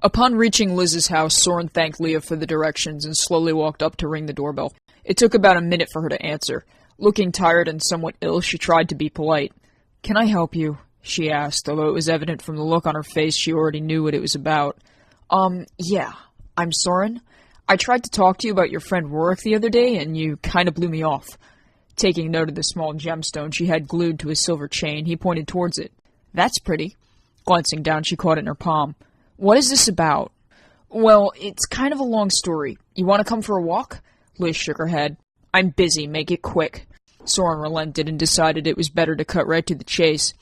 Upon reaching Liz's house, Soren thanked Leah for the directions and slowly walked up to ring the doorbell. It took about a minute for her to answer. Looking tired and somewhat ill, she tried to be polite. "Can I help you?" she asked, although it was evident from the look on her face she already knew what it was about. Yeah. I'm Soren. I tried to talk to you about your friend Rorik the other day, and you kind of blew me off." Taking note of the small gemstone she had glued to his silver chain, he pointed towards it. "That's pretty." Glancing down, she caught it in her palm. "What is this about?" "Well, it's kind of a long story. You want to come for a walk?" Liz shook her head. "I'm busy. Make it quick." Soren relented and decided it was better to cut right to the chase.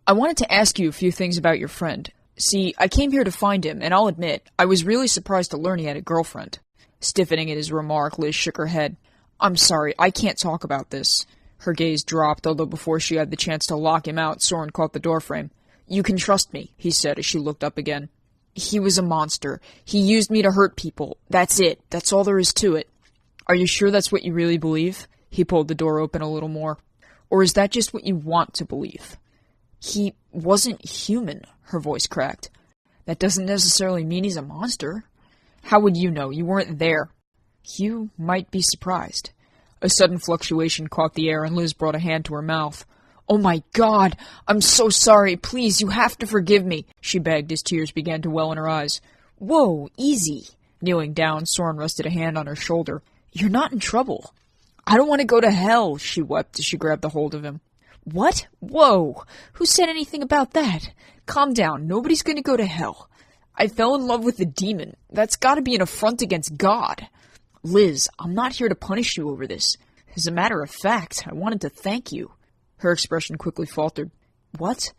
"I wanted to ask you a few things about your friend. See, I came here to find him, and I'll admit, I was really surprised to learn he had a girlfriend." Stiffening at his remark, Liz shook her head. "I'm sorry, I can't talk about this." Her gaze dropped, although before she had the chance to lock him out, Soren caught the doorframe. "You can trust me," he said as she looked up again. "He was a monster. He used me to hurt people. That's it. That's all there is to it." "Are you sure that's what you really believe?" He pulled the door open a little more. "Or is that just what you want to believe?" "He wasn't human," her voice cracked. "That doesn't necessarily mean he's a monster." "How would you know? You weren't there." "You might be surprised." A sudden fluctuation caught the air, and Liz brought a hand to her mouth. "Oh my God! I'm so sorry! Please, you have to forgive me!" she begged as tears began to well in her eyes. "Whoa, easy!" Kneeling down, Soren rested a hand on her shoulder. "You're not in trouble." "I don't want to go to hell," she wept as she grabbed a hold of him. "What? Whoa! Who said anything about that? Calm down. Nobody's going to go to hell. I fell in love with a demon. That's got to be an affront against God." "Liz, I'm not here to punish you over this. As a matter of fact, I wanted to thank you." Her expression quickly faltered. "What?"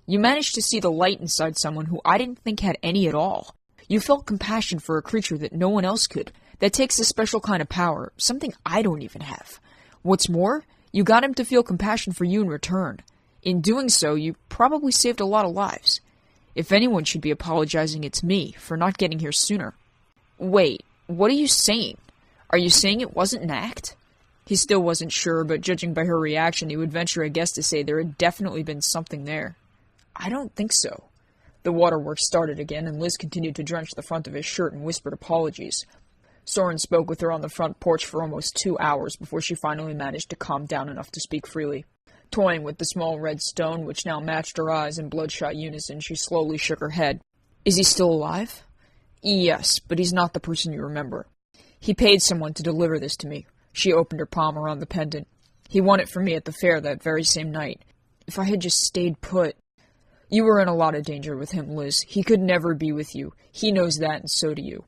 "You managed to see the light inside someone who I didn't think had any at all. You felt compassion for a creature that no one else could. That takes a special kind of power, something I don't even have. What's more, you got him to feel compassion for you in return. In doing so, you probably saved a lot of lives. If anyone should be apologizing, it's me, for not getting here sooner." "Wait, what are you saying? Are you saying it wasn't an act?" He still wasn't sure, but judging by her reaction, he would venture a guess to say there had definitely been something there. "I don't think so." The waterworks started again, and Liz continued to drench the front of his shirt and whispered apologies. Soren spoke with her on the front porch for almost 2 hours before she finally managed to calm down enough to speak freely. Toying with the small red stone, which now matched her eyes in bloodshot unison, she slowly shook her head. "Is he still alive?" "Yes, but he's not the person you remember. He paid someone to deliver this to me." She opened her palm around the pendant. "He won it for me at the fair that very same night. If I had just stayed put—" "You were in a lot of danger with him, Liz. He could never be with you. He knows that, and so do you."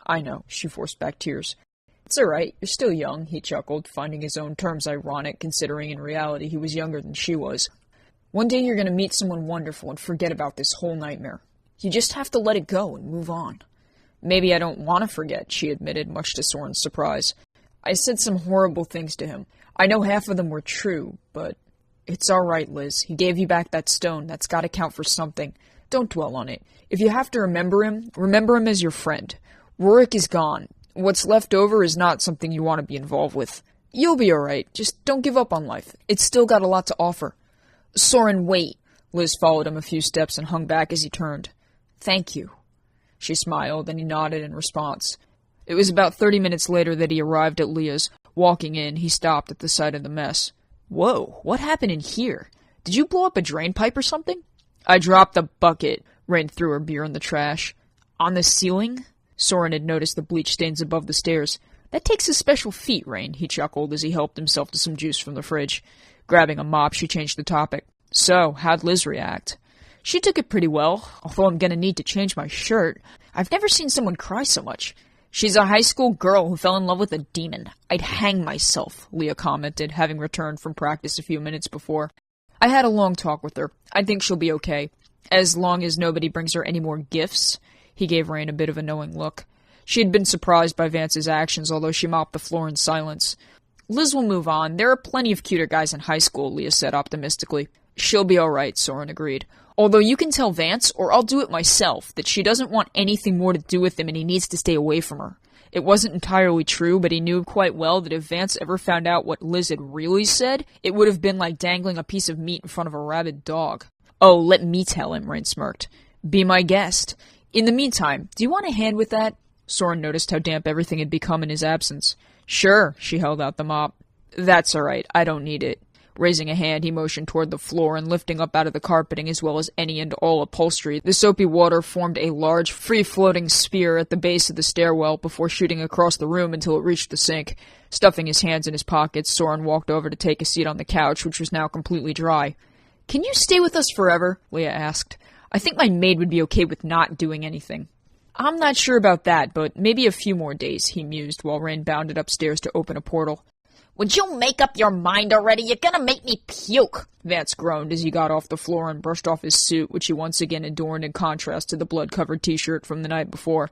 "I know," she forced back tears. "It's all right. You're still young," he chuckled, finding his own terms ironic, considering in reality he was younger than she was. "One day you're going to meet someone wonderful and forget about this whole nightmare. You just have to let it go and move on." "Maybe I don't want to forget," she admitted, much to Soren's surprise. "I said some horrible things to him. I know half of them were true, but it's all right, Liz. He gave you back that stone. That's got to count for something. Don't dwell on it. If you have to remember him as your friend. Rorik is gone. What's left over is not something you want to be involved with. You'll be all right. Just don't give up on life. It's still got a lot to offer." "Soren, wait." Liz followed him a few steps and hung back as he turned. "Thank you." She smiled, and he nodded in response. It was about 30 minutes later that he arrived at Leah's. Walking in, he stopped at the sight of the mess. "Whoa, what happened in here? Did you blow up a drain pipe or something?" "I dropped the bucket." Rain threw her beer in the trash. "On the ceiling?" Soren had noticed the bleach stains above the stairs. "That takes a special feat, Rain," he chuckled as he helped himself to some juice from the fridge. Grabbing a mop, she changed the topic. "So, how'd Liz react?" "She took it pretty well, although I'm going to need to change my shirt. I've never seen someone cry so much. She's a high school girl who fell in love with a demon. I'd hang myself," Leah commented, having returned from practice a few minutes before. "I had a long talk with her. I think she'll be okay. As long as nobody brings her any more gifts." He gave Rain a bit of a knowing look. She had been surprised by Vance's actions, although she mopped the floor in silence. "Liz will move on. There are plenty of cuter guys in high school," Leah said optimistically. "She'll be all right," Soren agreed. "Although you can tell Vance, or I'll do it myself, that she doesn't want anything more to do with him and he needs to stay away from her." It wasn't entirely true, but he knew quite well that if Vance ever found out what Liz had really said, it would have been like dangling a piece of meat in front of a rabid dog. "Oh, let me tell him," Rain smirked. "Be my guest. In the meantime, do you want a hand with that? Soren noticed how damp everything had become in his absence. Sure, she held out the mop. That's all right, I don't need it. Raising a hand, he motioned toward the floor and lifting up out of the carpeting as well as any and all upholstery. The soapy water formed a large, free-floating sphere at the base of the stairwell before shooting across the room until it reached the sink. Stuffing his hands in his pockets, Soren walked over to take a seat on the couch, which was now completely dry. Can you stay with us forever? Leah asked. I think my maid would be okay with not doing anything. I'm not sure about that, but maybe a few more days, he mused while Rain bounded upstairs to open a portal. Would you make up your mind already? You're gonna make me puke, Vance groaned as he got off the floor and brushed off his suit, which he once again adorned in contrast to the blood-covered t-shirt from the night before.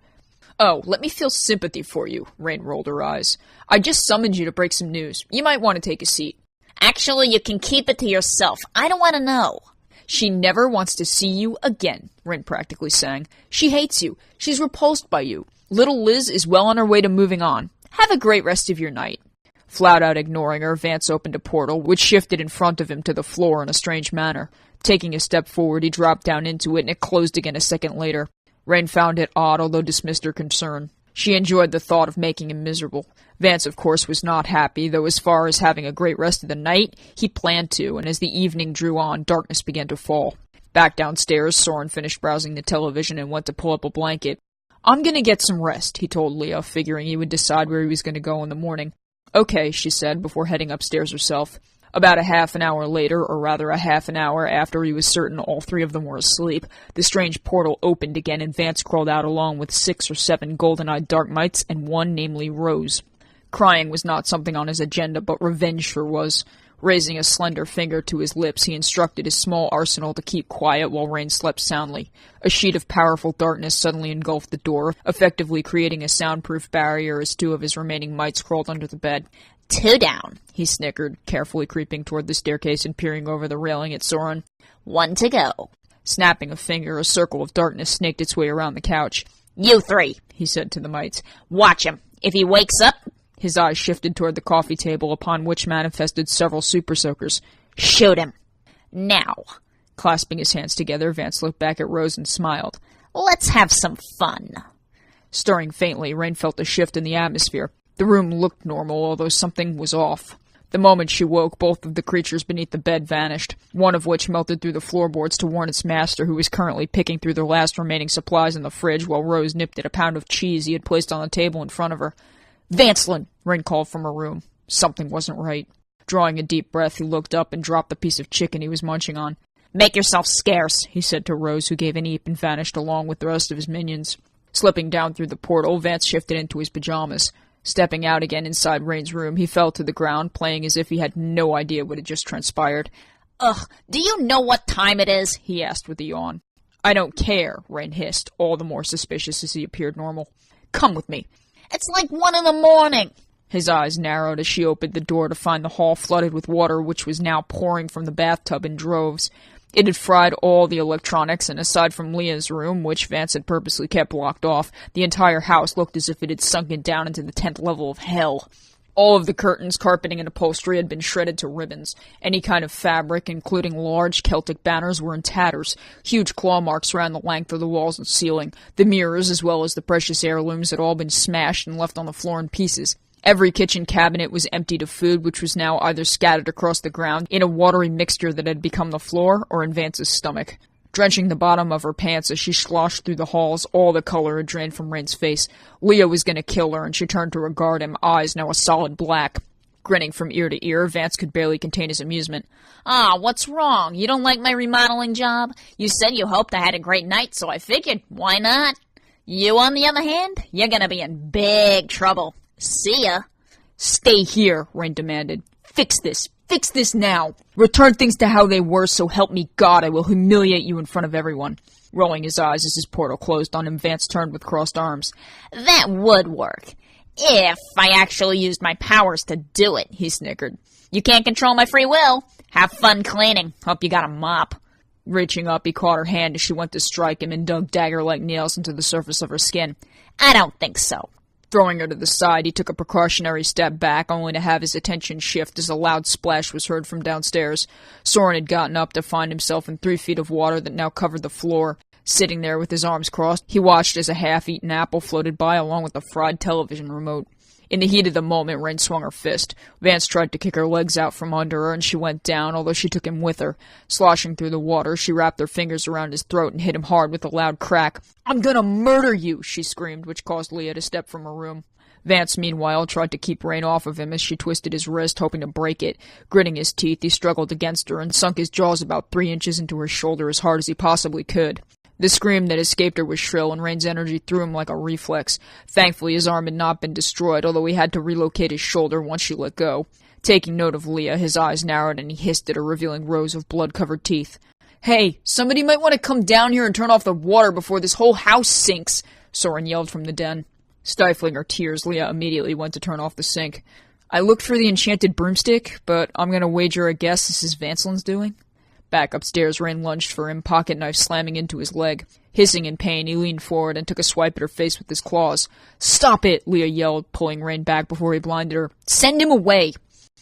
Oh, let me feel sympathy for you, Rain rolled her eyes. I just summoned you to break some news. You might want to take a seat. Actually, you can keep it to yourself. I don't want to know. She never wants to see you again, Rain practically sang. She hates you. She's repulsed by you. Little Liz is well on her way to moving on. Have a great rest of your night. Flat out ignoring her, Vance opened a portal, which shifted in front of him to the floor in a strange manner. Taking a step forward, he dropped down into it, and it closed again a second later. Rain found it odd, although dismissed her concern. She enjoyed the thought of making him miserable. Vance, of course, was not happy, though as far as having a great rest of the night, he planned to, and as the evening drew on, darkness began to fall. Back downstairs, Soren finished browsing the television and went to pull up a blanket. I'm gonna get some rest, he told Leah, figuring he would decide where he was gonna go in the morning. Okay, she said, before heading upstairs herself. About a half an hour later, or rather a half an hour after he was certain all three of them were asleep, the strange portal opened again and Vance crawled out along with 6 or 7 golden-eyed dark mites and one, namely Rose. Crying was not something on his agenda, but revenge sure was. Raising a slender finger to his lips, he instructed his small arsenal to keep quiet while Rain slept soundly. A sheet of powerful darkness suddenly engulfed the door, effectively creating a soundproof barrier as 2 of his remaining mites crawled under the bed. 2 down, he snickered, carefully creeping toward the staircase and peering over the railing at Soren. 1 to go. Snapping a finger, a circle of darkness snaked its way around the couch. You 3, he said to the mites. Watch him. If he wakes up... His eyes shifted toward the coffee table, upon which manifested several super soakers. Shoot him. Now. Clasping his hands together, Vance looked back at Rose and smiled. Let's have some fun. Stirring faintly, Rain felt a shift in the atmosphere. The room looked normal, although something was off. The moment she woke, both of the creatures beneath the bed vanished, one of which melted through the floorboards to warn its master, who was currently picking through the last remaining supplies in the fridge, while Rose nipped at a pound of cheese he had placed on the table in front of her. Vancelin! Rain called from her room. Something wasn't right. Drawing a deep breath, he looked up and dropped the piece of chicken he was munching on. Make yourself scarce, he said to Rose, who gave an eep and vanished along with the rest of his minions. Slipping down through the portal, Vance shifted into his pajamas. Stepping out again inside Rain's room, he fell to the ground, playing as if he had no idea what had just transpired. Ugh, do you know what time it is? He asked with a yawn. I don't care, Rain hissed, all the more suspicious as he appeared normal. Come with me. It's like 1 in the morning. His eyes narrowed as she opened the door to find the hall flooded with water, which was now pouring from the bathtub in droves. It had fried all the electronics, and aside from Leah's room, which Vance had purposely kept blocked off, the entire house looked as if it had sunken down into the 10th level of hell. All of the curtains, carpeting, and upholstery had been shredded to ribbons. Any kind of fabric, including large Celtic banners, were in tatters. Huge claw marks ran the length of the walls and ceiling. The mirrors, as well as the precious heirlooms, had all been smashed and left on the floor in pieces. Every kitchen cabinet was emptied of food, which was now either scattered across the ground in a watery mixture that had become the floor, or in Vance's stomach. Drenching the bottom of her pants as she sloshed through the halls, all the color had drained from Rain's face. Leah was going to kill her, and she turned to regard him, eyes now a solid black. Grinning from ear to ear, Vance could barely contain his amusement. Ah, what's wrong? You don't like my remodeling job? You said you hoped I had a great night, so I figured, why not? You, on the other hand, you're gonna be in big trouble. See ya. Stay here, Rain demanded. Fix this. Fix this now. Return things to how they were, so help me God, I will humiliate you in front of everyone. Rolling his eyes as his portal closed on him, Vance turned with crossed arms. That would work. If I actually used my powers to do it, he snickered. You can't control my free will. Have fun cleaning. Hope you got a mop. Reaching up, he caught her hand as she went to strike him and dug dagger-like nails into the surface of her skin. I don't think so. Throwing her to the side, he took a precautionary step back, only to have his attention shift as a loud splash was heard from downstairs. Soren had gotten up to find himself in 3 feet of water that now covered the floor. Sitting there with his arms crossed, he watched as a half-eaten apple floated by along with the fried television remote. In the heat of the moment, Rain swung her fist. Vance tried to kick her legs out from under her, and she went down, although she took him with her. Sloshing through the water, she wrapped her fingers around his throat and hit him hard with a loud crack. "I'm gonna murder you!" she screamed, which caused Leah to step from her room. Vance, meanwhile, tried to keep Rain off of him as she twisted his wrist, hoping to break it. Gritting his teeth, he struggled against her and sunk his jaws about 3 inches into her shoulder as hard as he possibly could. The scream that escaped her was shrill, and Rain's energy threw him like a reflex. Thankfully, his arm had not been destroyed, although he had to relocate his shoulder once she let go. Taking note of Leah, his eyes narrowed and he hissed at her, revealing rows of blood-covered teeth. "Hey, somebody might want to come down here and turn off the water before this whole house sinks," Soren yelled from the den. Stifling her tears, Leah immediately went to turn off the sink. "I looked for the enchanted broomstick, but I'm going to wager a guess this is Vancelin's doing." Back upstairs, Rain lunged for him, pocket knife slamming into his leg. Hissing in pain, he leaned forward and took a swipe at her face with his claws. "Stop it!" Leah yelled, pulling Rain back before he blinded her. "Send him away!"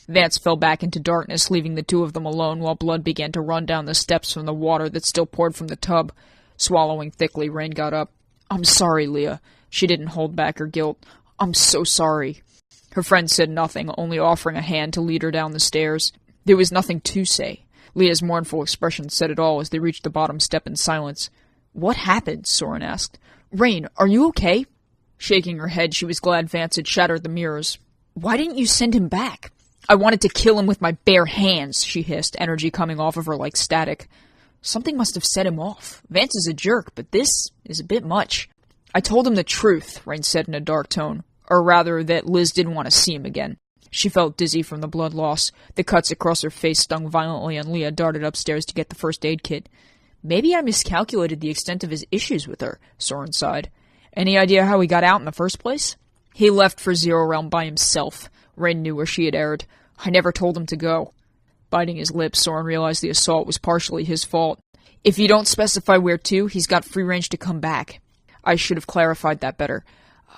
Vance fell back into darkness, leaving the two of them alone while blood began to run down the steps from the water that still poured from the tub. Swallowing thickly, Rain got up. "I'm sorry, Leah." She didn't hold back her guilt. "I'm so sorry." Her friend said nothing, only offering a hand to lead her down the stairs. There was nothing to say. Leah's mournful expression said it all as they reached the bottom step in silence. "What happened?" Soren asked. "Rain, are you okay?" Shaking her head, she was glad Vance had shattered the mirrors. "Why didn't you send him back?" "I wanted to kill him with my bare hands," she hissed, energy coming off of her like static. "Something must have set him off. Vance is a jerk, but this is a bit much." "I told him the truth," Rain said in a dark tone. Or rather, that Liz didn't want to see him again. She felt dizzy from the blood loss. The cuts across her face stung violently, and Leah darted upstairs to get the first aid kit. "Maybe I miscalculated the extent of his issues with her," Soren sighed. "Any idea how he got out in the first place?" "He left for Zero Realm by himself." Rain knew where she had erred. "I never told him to go." Biting his lips, Soren realized the assault was partially his fault. "If you don't specify where to, he's got free range to come back." "I should have clarified that better.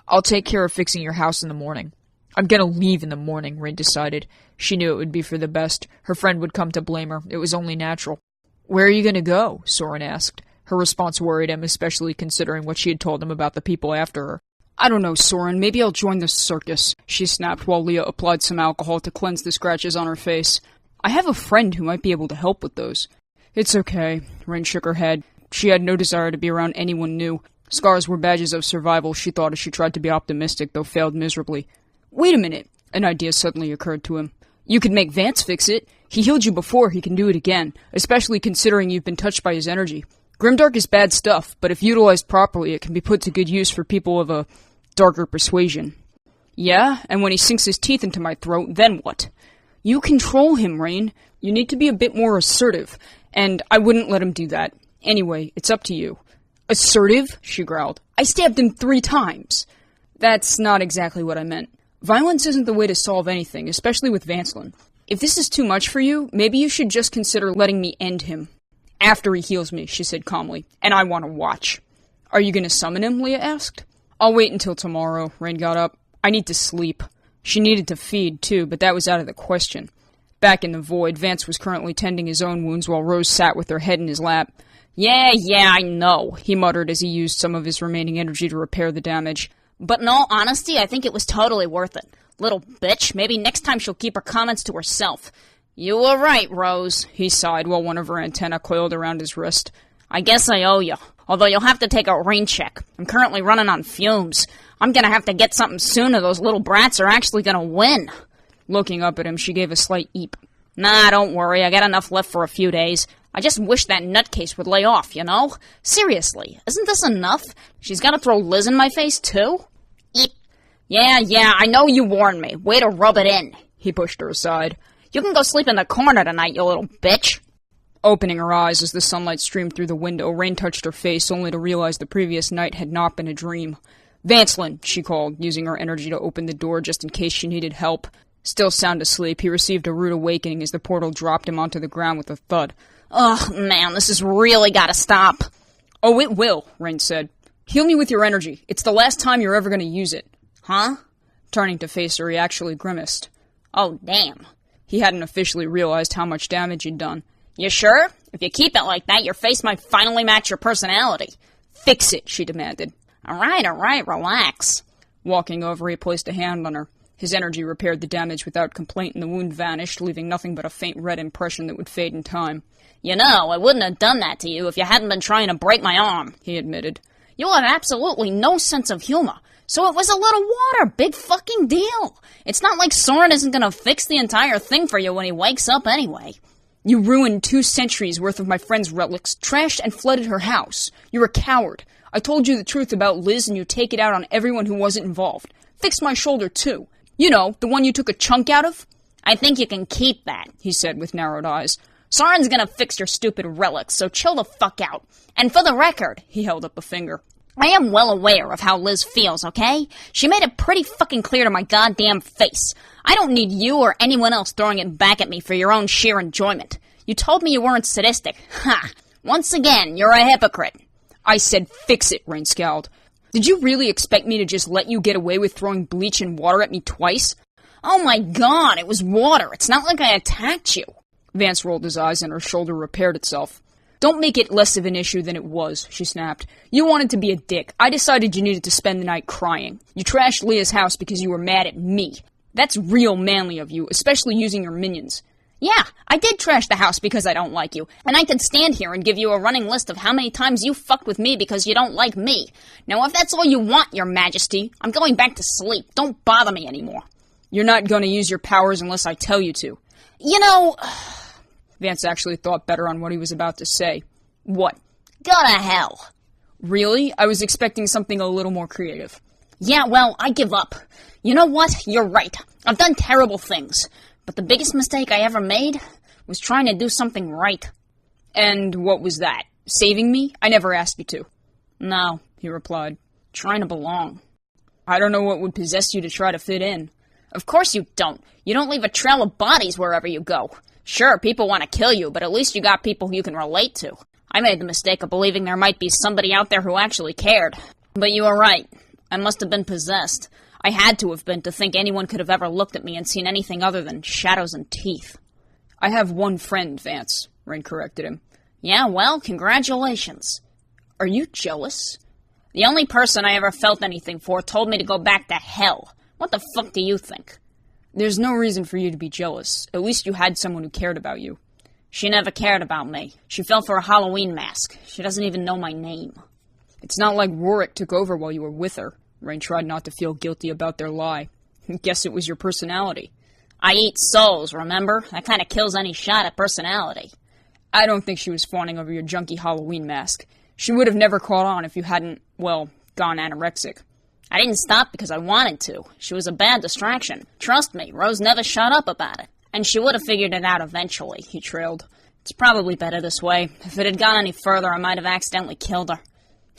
I'll take care of fixing your house in the morning." "I'm gonna leave in the morning," Rain decided. She knew it would be for the best. Her friend would come to blame her. It was only natural. "Where are you gonna go?" Soren asked. Her response worried him, especially considering what she had told him about the people after her. "I don't know, Soren. Maybe I'll join the circus," she snapped while Leah applied some alcohol to cleanse the scratches on her face. "I have a friend who might be able to help with those." "It's okay." Rain shook her head. She had no desire to be around anyone new. Scars were badges of survival, she thought as she tried to be optimistic, though failed miserably. "Wait a minute." An idea suddenly occurred to him. "You could make Vance fix it. He healed you before, he can do it again, especially considering you've been touched by his energy. Grimdark is bad stuff, but if utilized properly, it can be put to good use for people of a darker persuasion." "Yeah? And when he sinks his teeth into my throat, then what?" "You control him, Rain. You need to be a bit more assertive, and I wouldn't let him do that. Anyway, it's up to you." "Assertive?" she growled. "I stabbed him 3 times." "That's not exactly what I meant. Violence isn't the way to solve anything, especially with Vancelin. If this is too much for you, maybe you should just consider letting me end him." "After he heals me," she said calmly, "and I want to watch." "Are you going to summon him?" Leah asked. "I'll wait until tomorrow." Rain got up. "I need to sleep." She needed to feed, too, but that was out of the question. Back in the void, Vance was currently tending his own wounds while Rose sat with her head in his lap. Yeah, I know," he muttered as he used some of his remaining energy to repair the damage. But in all honesty, I think it was totally worth it. Little bitch, maybe next time she'll keep her comments to herself. "You were right, Rose," he sighed while one of her antennae coiled around his wrist. "I guess I owe you, although you'll have to take a rain check. I'm currently running on fumes. I'm gonna have to get something soon or those little brats are actually gonna win." Looking up at him, she gave a slight eep. "Nah, don't worry, I got enough left for a few days. I just wish that nutcase would lay off, you know? Seriously, isn't this enough? She's gonna throw Liz in my face, too?" "Eep. Yeah, I know you warned me. Way to rub it in." He pushed her aside. "You can go sleep in the corner tonight, you little bitch." Opening her eyes as the sunlight streamed through the window, Rain touched her face, only to realize the previous night had not been a dream. "Vancelin," she called, using her energy to open the door just in case she needed help. Still sound asleep, he received a rude awakening as the portal dropped him onto the ground with a thud. "Ugh, man, this has really gotta stop." "Oh, it will," Rain said. "Heal me with your energy. It's the last time you're ever gonna use it." "Huh?" Turning to face her, he actually grimaced. "Oh, damn." He hadn't officially realized how much damage he'd done. "You sure? If you keep it like that, your face might finally match your personality. Fix it, she demanded. All right, relax. Walking over, he placed a hand on her. His energy repaired the damage without complaint, and the wound vanished, leaving nothing but a faint red impression that would fade in time. You know, I wouldn't have done that to you if you hadn't been trying to break my arm, he admitted. You have absolutely no sense of humor. So it was a little water, big fucking deal. It's not like Soren isn't gonna fix the entire thing for you when he wakes up anyway. You ruined 2 centuries worth of my friend's relics, trashed and flooded her house. You're a coward. I told you the truth about Liz and you take it out on everyone who wasn't involved. Fix my shoulder too. You know, the one you took a chunk out of? I think you can keep that, he said with narrowed eyes. Soren's gonna fix your stupid relics, so chill the fuck out. And for the record, he held up a finger, I am well aware of how Liz feels, okay? She made it pretty fucking clear to my goddamn face. I don't need you or anyone else throwing it back at me for your own sheer enjoyment. You told me you weren't sadistic. Ha! Once again, you're a hypocrite. I said fix it, Rain scowled. Did you really expect me to just let you get away with throwing bleach and water at me twice? Oh my god, it was water. It's not like I attacked you. Vance rolled his eyes and her shoulder repaired itself. Don't make it less of an issue than it was, she snapped. You wanted to be a dick. I decided you needed to spend the night crying. You trashed Leah's house because you were mad at me. That's real manly of you, especially using your minions. Yeah, I did trash the house because I don't like you, and I could stand here and give you a running list of how many times you fucked with me because you don't like me. Now, if that's all you want, your majesty, I'm going back to sleep. Don't bother me anymore. You're not going to use your powers unless I tell you to. You know... Vance actually thought better on what he was about to say. What? Go to hell. Really? I was expecting something a little more creative. Yeah, well, I give up. You know what? You're right. I've done terrible things. But the biggest mistake I ever made was trying to do something right. And what was that? Saving me? I never asked you to. No, he replied. Trying to belong. I don't know what would possess you to try to fit in. Of course you don't. You don't leave a trail of bodies wherever you go. Sure, people want to kill you, but at least you got people who you can relate to. I made the mistake of believing there might be somebody out there who actually cared. But you were right. I must have been possessed. I had to have been to think anyone could have ever looked at me and seen anything other than shadows and teeth. I have one friend, Vance, Rain corrected him. Yeah, well, congratulations. Are you jealous? The only person I ever felt anything for told me to go back to hell. What the fuck do you think? There's no reason for you to be jealous. At least you had someone who cared about you. She never cared about me. She fell for a Halloween mask. She doesn't even know my name. It's not like Rorik took over while you were with her. Rain tried not to feel guilty about their lie. Guess it was your personality. I eat souls, remember? That kind of kills any shot at personality. I don't think she was fawning over your junky Halloween mask. She would have never caught on if you hadn't, well, gone anorexic. I didn't stop because I wanted to. She was a bad distraction. Trust me, Rose never shut up about it. And she would have figured it out eventually, he trailed. It's probably better this way. If it had gone any further, I might have accidentally killed her.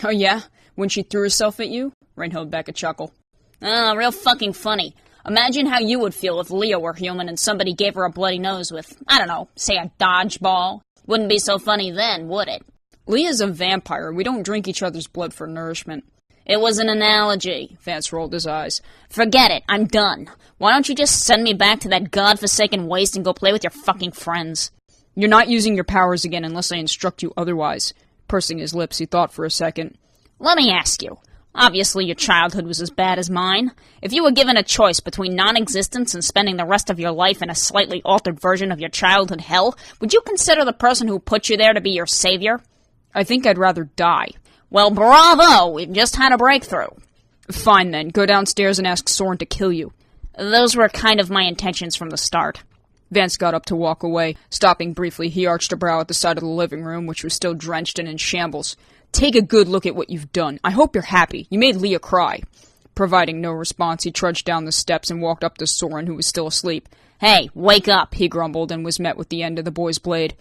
Oh yeah? When she threw herself at you? Rain held back a chuckle. Oh, real fucking funny. Imagine how you would feel if Leah were human and somebody gave her a bloody nose with, I don't know, say a dodgeball. Wouldn't be so funny then, would it? Leah's a vampire. We don't drink each other's blood for nourishment. It was an analogy. Vance rolled his eyes. Forget it. I'm done. Why don't you just send me back to that godforsaken waste and go play with your fucking friends? You're not using your powers again unless I instruct you otherwise. Pursing his lips, he thought for a second. Let me ask you. Obviously your childhood was as bad as mine. If you were given a choice between non-existence and spending the rest of your life in a slightly altered version of your childhood hell, would you consider the person who put you there to be your savior? I think I'd rather die. Well, bravo! We've just had a breakthrough. Fine, then. Go downstairs and ask Soren to kill you. Those were kind of my intentions from the start. Vance got up to walk away. Stopping briefly, he arched a brow at the side of the living room, which was still drenched and in shambles. Take a good look at what you've done. I hope you're happy. You made Leah cry. Providing no response, he trudged down the steps and walked up to Soren, who was still asleep. Hey, wake up, he grumbled, and was met with the end of the boy's blade.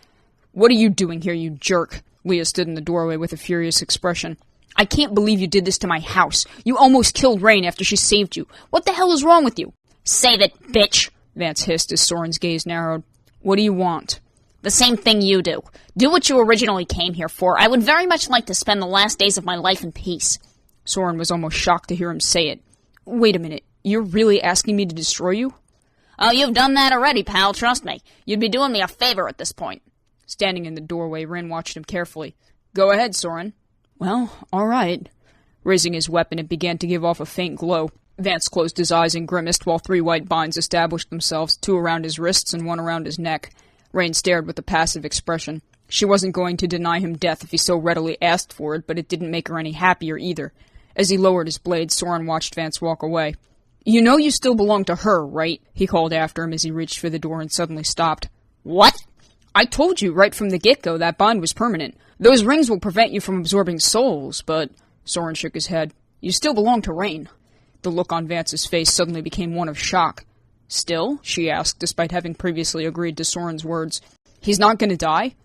What are you doing here, you jerk? Leah stood in the doorway with a furious expression. I can't believe you did this to my house. You almost killed Rain after she saved you. What the hell is wrong with you? Save it, bitch, Vance hissed as Soren's gaze narrowed. What do you want? The same thing you do. Do what you originally came here for. I would very much like to spend the last days of my life in peace. Soren was almost shocked to hear him say it. Wait a minute. You're really asking me to destroy you? Oh, you've done that already, pal. Trust me. You'd be doing me a favor at this point. Standing in the doorway, Rain watched him carefully. Go ahead, Soren. Well, all right. Raising his weapon, it began to give off a faint glow. Vance closed his eyes and grimaced while 3 white binds established themselves, 2 around his wrists and 1 around his neck. Rain stared with a passive expression. She wasn't going to deny him death if he so readily asked for it, but it didn't make her any happier either. As he lowered his blade, Soren watched Vance walk away. You know you still belong to her, right? He called after him as he reached for the door and suddenly stopped. What? I told you right from the get-go that bond was permanent. Those rings will prevent you from absorbing souls, but... Soren shook his head. You still belong to Rain. The look on Vance's face suddenly became one of shock. Still? She asked, despite having previously agreed to Soren's words. He's not going to die?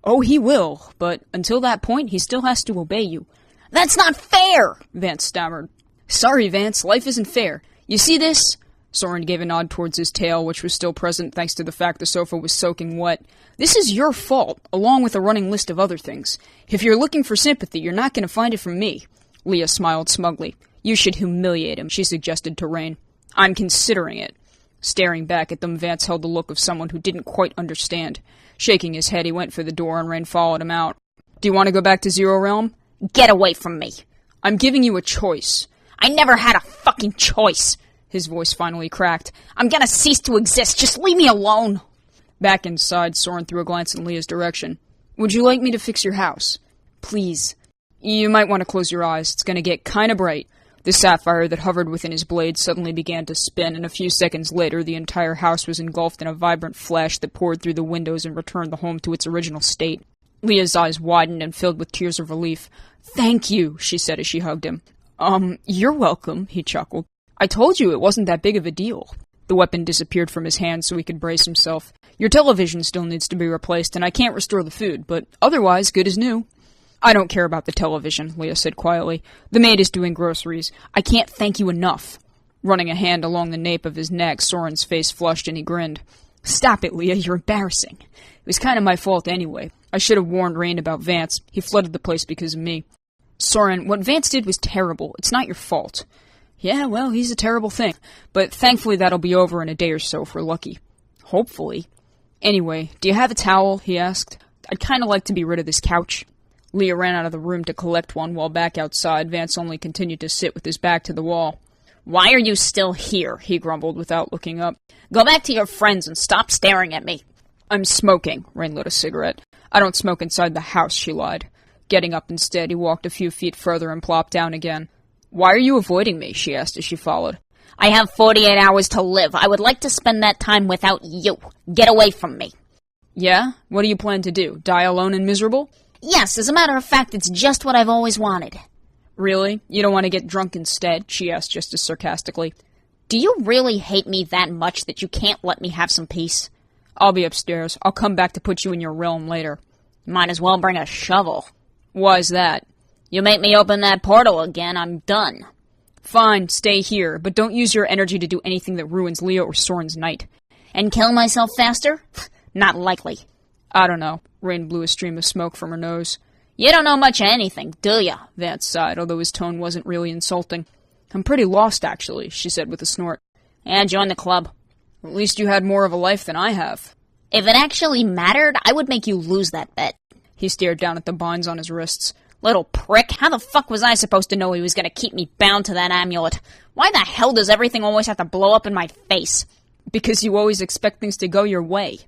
Oh, he will, but until that point, he still has to obey you. That's not fair! Vance stammered. Sorry, Vance, life isn't fair. You see this? Soren gave a nod towards his tail, which was still present thanks to the fact the sofa was soaking wet. This is your fault, along with a running list of other things. If you're looking for sympathy, you're not going to find it from me. Leah smiled smugly. You should humiliate him, she suggested to Rain. I'm considering it. Staring back at them, Vance held the look of someone who didn't quite understand. Shaking his head, he went for the door and Rain followed him out. Do you want to go back to Zero Realm? Get away from me. I'm giving you a choice. I never had a fucking choice. His voice finally cracked. I'm gonna cease to exist. Just leave me alone. Back inside, Soren threw a glance in Leah's direction. Would you like me to fix your house? Please. You might want to close your eyes. It's gonna get kinda bright. The sapphire that hovered within his blade suddenly began to spin, and a few seconds later the entire house was engulfed in a vibrant flash that poured through the windows and returned the home to its original state. Leah's eyes widened and filled with tears of relief. Thank you, she said as she hugged him. You're welcome, he chuckled. I told you it wasn't that big of a deal. The weapon disappeared from his hand so he could brace himself. Your television still needs to be replaced, and I can't restore the food, but otherwise good as new. I don't care about the television, Leah said quietly. The maid is doing groceries. I can't thank you enough. Running a hand along the nape of his neck, Soren's face flushed and he grinned. Stop it, Leah, you're embarrassing. It was kind of my fault anyway. I should have warned Rain about Vance. He flooded the place because of me. Soren, what Vance did was terrible. It's not your fault. Yeah, well, he's a terrible thing. But thankfully that'll be over in a day or so if we're lucky. Hopefully. Anyway, do you have a towel? He asked. I'd kind of like to be rid of this couch. Leah ran out of the room to collect one, while back outside, Vance only continued to sit with his back to the wall. Why are you still here? He grumbled without looking up. Go back to your friends and stop staring at me. I'm smoking. Rain lit a cigarette. I don't smoke inside the house, she lied. Getting up instead, he walked a few feet further and plopped down again. Why are you avoiding me? She asked as she followed. I have 48 hours to live. I would like to spend that time without you. Get away from me. Yeah? What do you plan to do? Die alone and miserable? Yes, as a matter of fact, it's just what I've always wanted. Really? You don't want to get drunk instead? She asked just as sarcastically. Do you really hate me that much that you can't let me have some peace? I'll be upstairs. I'll come back to put you in your realm later. Might as well bring a shovel. Why's that? You make me open that portal again, I'm done. Fine, stay here, but don't use your energy to do anything that ruins Leah or Soren's night. And kill myself faster? Not likely. I don't know. Rain blew a stream of smoke from her nose. You don't know much of anything, do ya? Vance sighed, although his tone wasn't really insulting. I'm pretty lost, actually, she said with a snort. And join the club. At least you had more of a life than I have. If it actually mattered, I would make you lose that bet. He stared down at the binds on his wrists. Little prick, how the fuck was I supposed to know he was going to keep me bound to that amulet? Why the hell does everything always have to blow up in my face? Because you always expect things to go your way.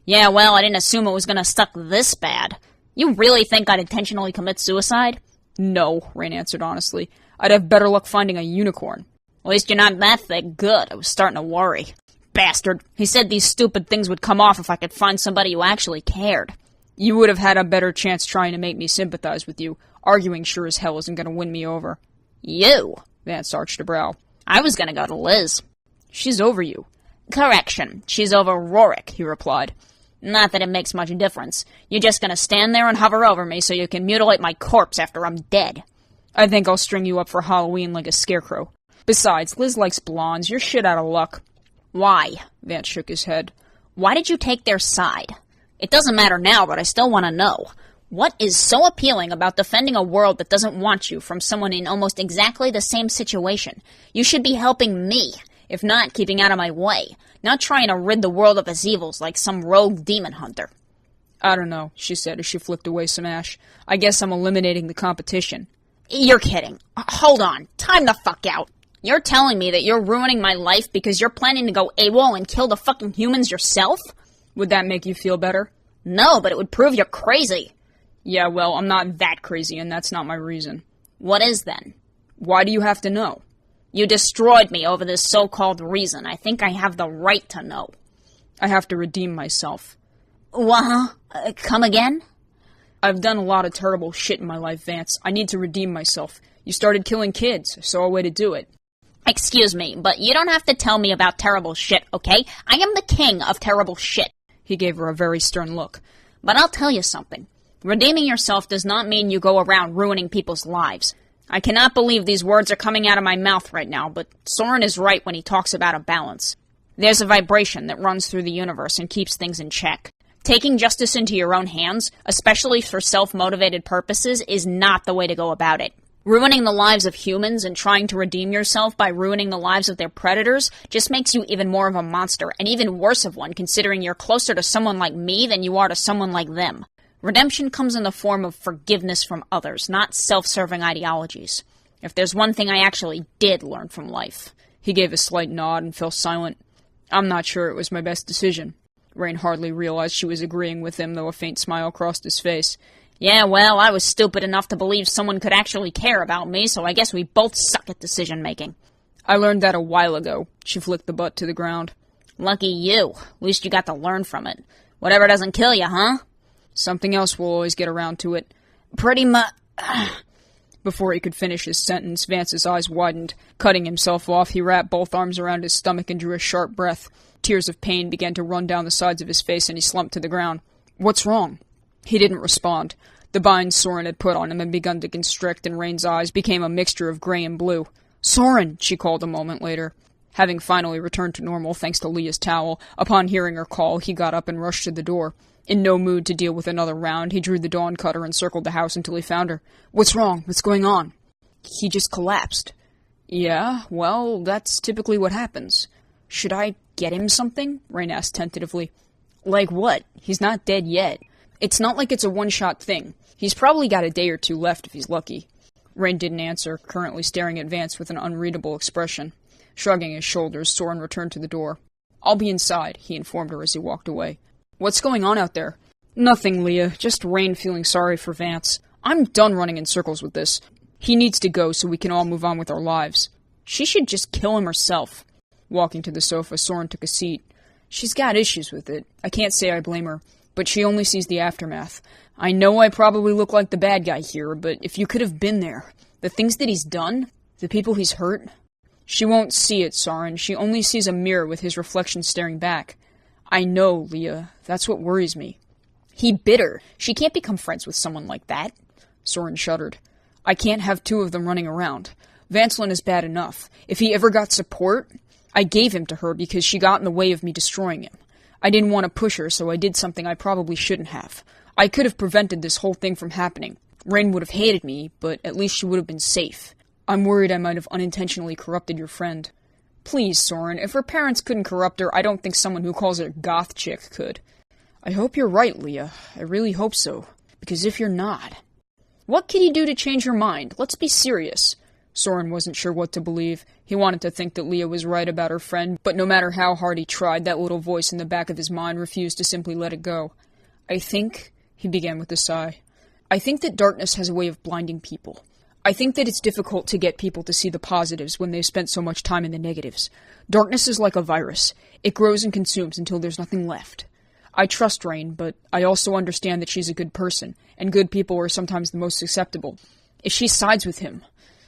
Yeah, well, I didn't assume it was going to suck this bad. You really think I'd intentionally commit suicide? No, Rain answered honestly. I'd have better luck finding a unicorn. At least you're not that thick. Good. I was starting to worry. Bastard. He said these stupid things would come off if I could find somebody who actually cared. You would have had a better chance trying to make me sympathize with you. Arguing sure as hell isn't going to win me over. You? Vance arched a brow. I was going to go to Liz. She's over you. Correction. She's over Rorik, he replied. Not that it makes much difference. You're just going to stand there and hover over me so you can mutilate my corpse after I'm dead. I think I'll string you up for Halloween like a scarecrow. Besides, Liz likes blondes. You're shit out of luck. Why? Vance shook his head. Why did you take their side? It doesn't matter now, but I still want to know. What is so appealing about defending a world that doesn't want you from someone in almost exactly the same situation? You should be helping me, if not keeping out of my way, not trying to rid the world of its evils like some rogue demon hunter. I don't know, she said as she flicked away some ash. I guess I'm eliminating the competition. You're kidding. Hold on. Time the fuck out. You're telling me that you're ruining my life because you're planning to go AWOL and kill the fucking humans yourself? Would that make you feel better? No, but it would prove you're crazy. Yeah, well, I'm not that crazy, and that's not my reason. What is then? Why do you have to know? You destroyed me over this so-called reason. I think I have the right to know. I have to redeem myself. What? Come again? I've done a lot of terrible shit in my life, Vance. I need to redeem myself. You started killing kids, so a way to do it. Excuse me, but you don't have to tell me about terrible shit, okay? I am the king of terrible shit. He gave her a very stern look. But I'll tell you something. Redeeming yourself does not mean you go around ruining people's lives. I cannot believe these words are coming out of my mouth right now, but Soren is right when he talks about a balance. There's a vibration that runs through the universe and keeps things in check. Taking justice into your own hands, especially for self-motivated purposes, is not the way to go about it. Ruining the lives of humans and trying to redeem yourself by ruining the lives of their predators just makes you even more of a monster, and even worse of one, considering you're closer to someone like me than you are to someone like them. Redemption comes in the form of forgiveness from others, not self-serving ideologies. If there's one thing I actually did learn from life. He gave a slight nod and fell silent. I'm not sure it was my best decision. Rain hardly realized she was agreeing with him, though a faint smile crossed his face. Yeah, well, I was stupid enough to believe someone could actually care about me, so I guess we both suck at decision-making. I learned that a while ago. She flicked the butt to the ground. Lucky you. At least you got to learn from it. Whatever doesn't kill you, huh? Something else will always get around to it. Pretty much. Before he could finish his sentence, Vance's eyes widened. Cutting himself off, he wrapped both arms around his stomach and drew a sharp breath. Tears of pain began to run down the sides of his face, and he slumped to the ground. What's wrong? He didn't respond. The binds Soren had put on him had begun to constrict, and Rain's eyes became a mixture of gray and blue. Soren! She called a moment later. Having finally returned to normal thanks to Leah's towel, upon hearing her call, he got up and rushed to the door. In no mood to deal with another round, he drew the dawn cutter and circled the house until he found her. What's wrong? What's going on? He just collapsed. Yeah, well, that's typically what happens. Should I get him something? Rain asked tentatively. Like what? He's not dead yet. It's not like it's a one-shot thing. He's probably got a day or two left if he's lucky. Rain didn't answer, currently staring at Vance with an unreadable expression. Shrugging his shoulders, Soren returned to the door. I'll be inside, he informed her as he walked away. What's going on out there? Nothing, Leah. Just Rain feeling sorry for Vance. I'm done running in circles with this. He needs to go so we can all move on with our lives. She should just kill him herself. Walking to the sofa, Soren took a seat. She's got issues with it. I can't say I blame her, but she only sees the aftermath. I know I probably look like the bad guy here, but if you could have been there, the things that he's done, the people he's hurt... She won't see it, Soren. She only sees a mirror with his reflection staring back. I know, Leah. That's what worries me. He bit her. She can't become friends with someone like that. Soren shuddered. I can't have two of them running around. Vancelin is bad enough. If he ever got support, I gave him to her because she got in the way of me destroying him. I didn't want to push her, so I did something I probably shouldn't have. I could have prevented this whole thing from happening. Rain would have hated me, but at least she would have been safe. I'm worried I might have unintentionally corrupted your friend. Please, Soren, if her parents couldn't corrupt her, I don't think someone who calls her a goth chick could. I hope you're right, Leah. I really hope so. Because if you're not... What can he do to change her mind? Let's be serious. Soren wasn't sure what to believe. He wanted to think that Leah was right about her friend, but no matter how hard he tried, that little voice in the back of his mind refused to simply let it go. I think... He began with a sigh. I think that darkness has a way of blinding people. I think that it's difficult to get people to see the positives when they've spent so much time in the negatives. Darkness is like a virus. It grows and consumes until there's nothing left. I trust Rain, but I also understand that she's a good person, and good people are sometimes the most susceptible. If she sides with him,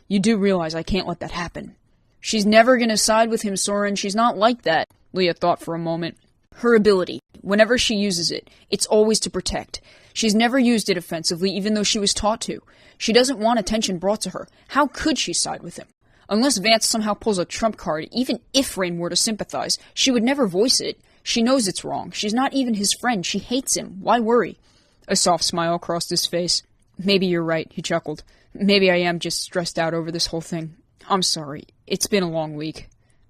you do realize I can't let that happen. She's never gonna side with him, Soren. She's not like that. Leah thought for a moment. Her ability, whenever she uses it, it's always to protect. She's never used it offensively, even though she was taught to. She doesn't want attention brought to her. How could she side with him? Unless Vance somehow pulls a trump card, even if Rain were to sympathize, she would never voice it. She knows it's wrong. She's not even his friend. She hates him. Why worry? A soft smile crossed his face. Maybe you're right, he chuckled. Maybe I am just stressed out over this whole thing. I'm sorry. It's been a long week.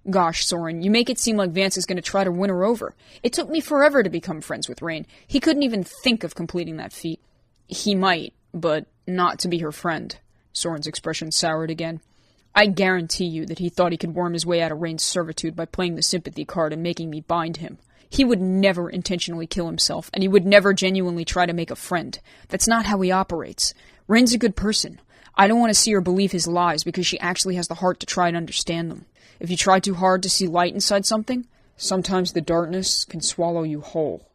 Gosh, Soren, you make it seem like Vance is going to try to win her over. It took me forever to become friends with Rain. He couldn't even think of completing that feat. He might, but not to be her friend. Soren's expression soured again. I guarantee you that he thought he could worm his way out of Rain's servitude by playing the sympathy card and making me bind him. He would never intentionally kill himself, and he would never genuinely try to make a friend. That's not how he operates. Rain's a good person. I don't want to see her believe his lies because she actually has the heart to try and understand them. If you try too hard to see light inside something, sometimes the darkness can swallow you whole.